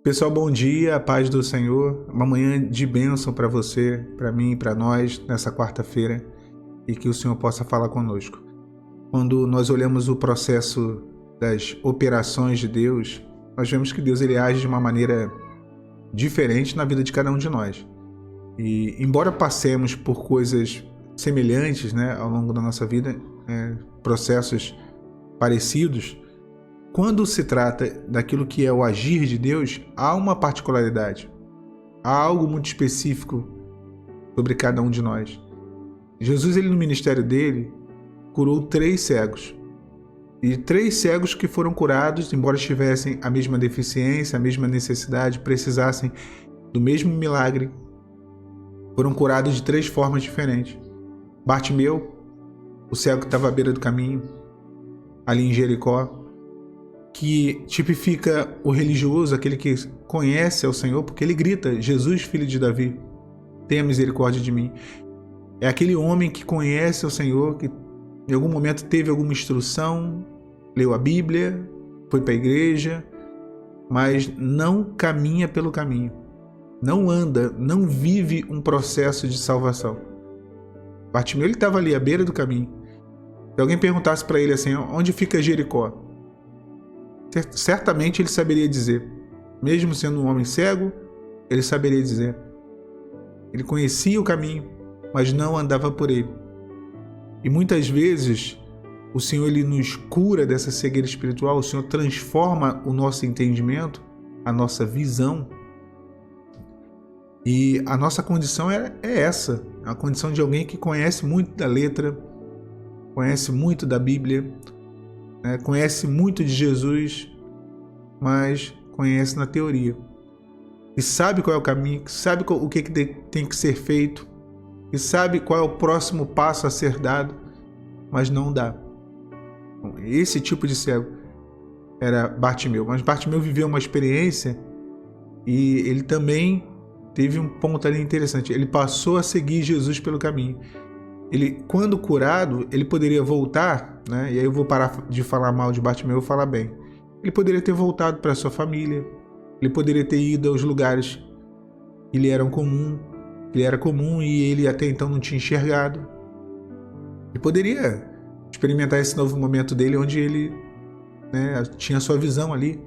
Pessoal, bom dia, a paz do Senhor. Uma manhã de bênção para você, para mim, para nós nessa quarta-feira e que o Senhor possa falar conosco. Quando nós olhamos o processo das operações de Deus, nós vemos que Deus ele age de uma maneira diferente na vida de cada um de nós. E embora passemos por coisas semelhantes, ao longo da nossa vida, processos parecidos, quando se trata daquilo que é o agir de Deus, há uma particularidade, há algo muito específico sobre cada um de nós. Jesus, ele no ministério dele, curou 3 cegos. E 3 cegos que foram curados, embora tivessem a mesma deficiência, a mesma necessidade, precisassem do mesmo milagre, foram curados de 3 formas diferentes. Bartimeu, o cego que estava à beira do caminho, ali em Jericó, que tipifica o religioso, aquele que conhece ao Senhor, porque ele grita: Jesus, filho de Davi, tenha misericórdia de mim. É aquele homem que conhece ao Senhor, que em algum momento teve alguma instrução, leu a Bíblia, foi para a igreja, mas não caminha pelo caminho, não anda, não vive um processo de salvação. Bartimeu estava ali à beira do caminho. Se alguém perguntasse para ele assim: onde fica Jericó? Certamente ele saberia dizer. Mesmo sendo um homem cego, ele saberia dizer. Ele conhecia o caminho, mas não andava por ele. E muitas vezes o Senhor ele nos cura dessa cegueira espiritual, o Senhor transforma o nosso entendimento, a nossa visão. E a nossa condição é essa, a condição de alguém que conhece muito da letra, conhece muito da Bíblia, conhece muito de Jesus, mas conhece na teoria. E sabe qual é o caminho, sabe o que tem que ser feito, e sabe qual é o próximo passo a ser dado, mas não dá. Esse tipo de cego era Bartimeu. Mas Bartimeu viveu uma experiência e ele também teve um ponto ali interessante. Ele passou a seguir Jesus pelo caminho. Ele, quando curado, ele poderia voltar, e aí eu vou parar de falar mal de Bartimeu e vou falar bem. Ele poderia ter voltado para sua família, ele poderia ter ido aos lugares que lhe eram comum, ele era comum e ele até então não tinha enxergado. Ele poderia experimentar esse novo momento dele, onde ele tinha sua visão ali,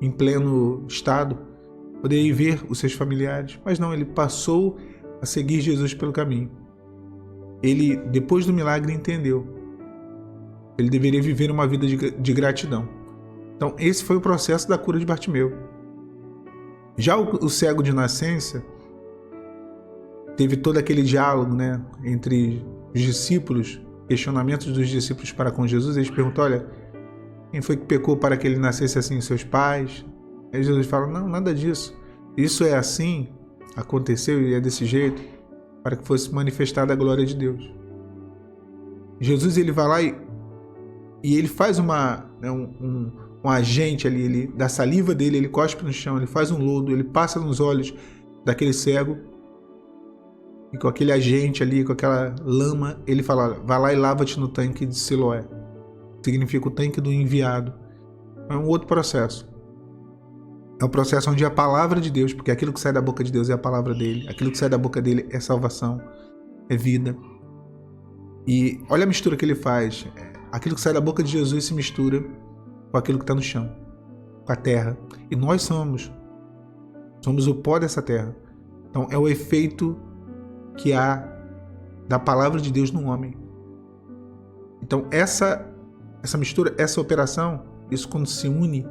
em pleno estado, poderia ir ver os seus familiares, mas não, ele passou a seguir Jesus pelo caminho. Ele, depois do milagre, entendeu. Ele deveria viver uma vida de gratidão. Então, esse foi o processo da cura de Bartimeu. Já o cego de nascença teve todo aquele diálogo, entre os discípulos, questionamentos dos discípulos para com Jesus. Eles perguntam: olha, quem foi que pecou para que ele nascesse assim, seus pais? Aí Jesus fala: não, nada disso. Isso é assim, aconteceu e é desse jeito, para que fosse manifestada a glória de Deus. Jesus ele vai lá e ele faz um agente ali, ele, da saliva dele, ele cospe no chão, ele faz um lodo, ele passa nos olhos daquele cego e com aquele agente ali, com aquela lama, ele fala: vai lá e lava-te no tanque de Siloé. Significa o tanque do enviado. É um outro processo. É um processo onde a palavra de Deus, porque aquilo que sai da boca de Deus é a palavra dele, aquilo que sai da boca dele é salvação, é vida. E olha a mistura que ele faz. Aquilo que sai da boca de Jesus se mistura com aquilo que está no chão, com a terra. E nós somos o pó dessa terra. Então é o efeito que há da palavra de Deus no homem. Então essa mistura, essa operação, isso quando se une,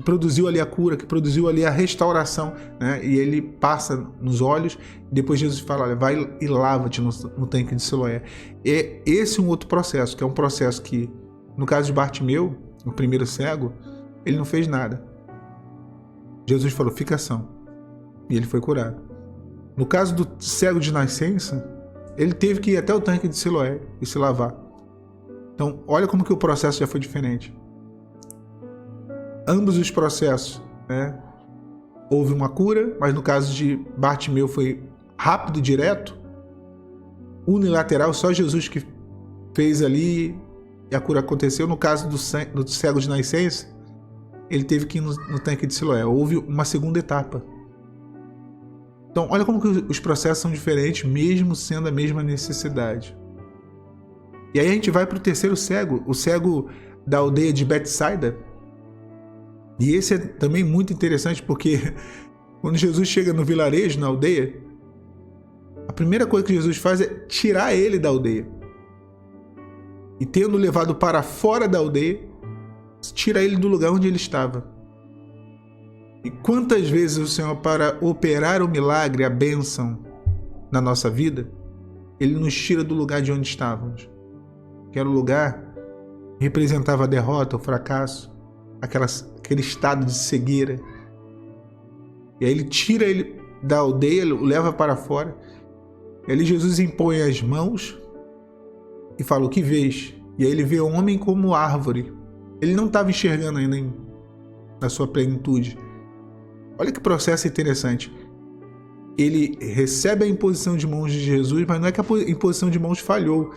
produziu ali a cura, que produziu ali a restauração, e ele passa nos olhos, e depois Jesus fala: olha, vai e lava-te no tanque de Siloé. E esse é um outro processo, que é um processo que, no caso de Bartimeu, o primeiro cego, ele não fez nada. Jesus falou: fica são, e ele foi curado. No caso do cego de nascença, ele teve que ir até o tanque de Siloé e se lavar. Então, olha como que o processo já foi diferente. Ambos os processos, houve uma cura, mas no caso de Bartimeu foi rápido, direto, unilateral, só Jesus que fez ali e a cura aconteceu. No caso do cego de nascença, ele teve que ir no tanque de Siloé. Houve uma segunda etapa. Então, olha como que os processos são diferentes, mesmo sendo a mesma necessidade. E aí a gente vai para o terceiro cego, o cego da aldeia de Betsaida. E esse é também muito interessante, porque quando Jesus chega no vilarejo, na aldeia, a primeira coisa que Jesus faz é tirar ele da aldeia. E tendo levado para fora da aldeia, tira ele do lugar onde ele estava. E quantas vezes o Senhor, para operar o milagre, a bênção na nossa vida, Ele nos tira do lugar de onde estávamos. Que era o lugar que representava a derrota, o fracasso, aquele estado de cegueira. E aí Ele tira ele da aldeia, o leva para fora. E ali Jesus impõe as mãos e fala: o que vês? E aí ele vê o homem como árvore. Ele não estava enxergando ainda na sua plenitude. Olha que processo interessante. Ele recebe a imposição de mãos de Jesus, mas não é que a imposição de mãos falhou.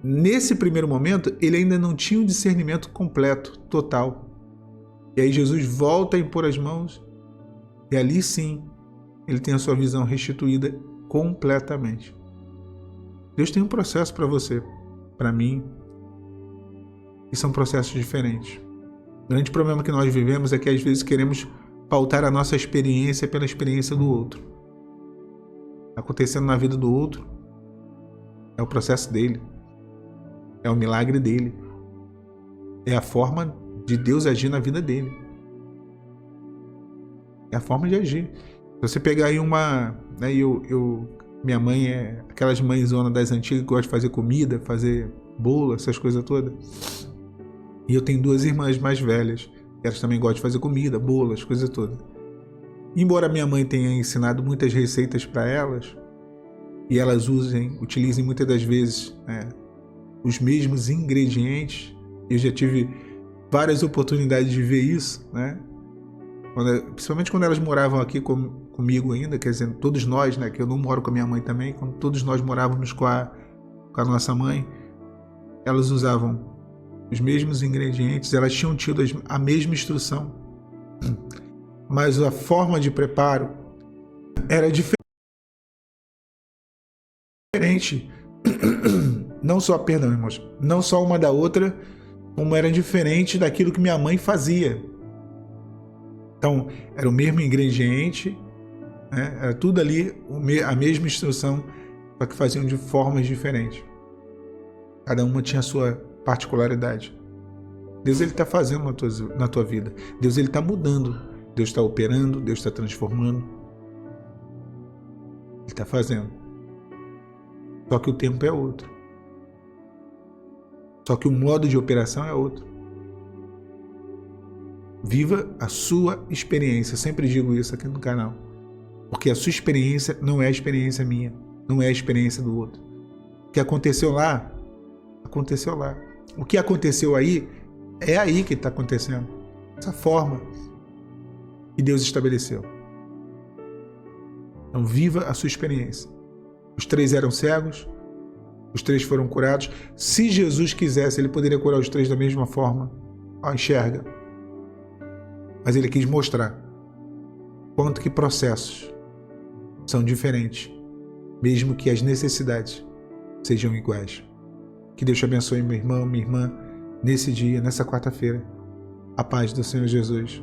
Nesse primeiro momento, ele ainda não tinha um discernimento completo, total. E aí Jesus volta a impor as mãos, e ali sim, ele tem a sua visão restituída completamente. Deus tem um processo para você, para mim, e são processos diferentes. O grande problema que nós vivemos é que às vezes queremos pautar a nossa experiência pela experiência do outro. Acontecendo na vida do outro é o processo dele, é o milagre dele, é a forma de Deus agir na vida dele, é a forma de agir. Se você pegar aí minha mãe é aquelas mãezonas das antigas que gostam de fazer comida, fazer bolo, essas coisas todas. E eu tenho duas irmãs mais velhas, elas também gostam de fazer comida, bolo, as coisas todas. Embora minha mãe tenha ensinado muitas receitas para elas, e elas utilizem muitas das vezes os mesmos ingredientes, eu já tive várias oportunidades de ver isso, né? Principalmente quando elas moravam aqui comigo ainda, quer dizer, todos nós, né, que eu não moro com a minha mãe também, quando todos nós morávamos com a nossa mãe, elas usavam os mesmos ingredientes, elas tinham tido a mesma instrução, mas a forma de preparo era diferente. Não só, perdão, irmãos, não só uma da outra, como era diferente daquilo que minha mãe fazia. Então, era o mesmo ingrediente, né? Era tudo ali, a mesma instrução, só que faziam de formas diferentes. Cada uma tinha a sua particularidade. Deus está fazendo na tua vida. Deus está mudando. Deus está operando. Deus está transformando. Ele está fazendo. Só que o tempo é outro. Só que o modo de operação é outro. Viva a sua experiência. Eu sempre digo isso aqui no canal. Porque a sua experiência não é a experiência minha. Não é a experiência do outro. O que aconteceu lá, aconteceu lá. O que aconteceu aí, é aí que está acontecendo. Essa forma que Deus estabeleceu. Então viva a sua experiência. Os 3 eram cegos. Os 3 foram curados. Se Jesus quisesse, ele poderia curar os 3 da mesma forma. Enxerga. Mas ele quis mostrar quanto que processos são diferentes, mesmo que as necessidades sejam iguais. Que Deus te abençoe, meu irmão, minha irmã, nesse dia, nessa quarta-feira. A paz do Senhor Jesus.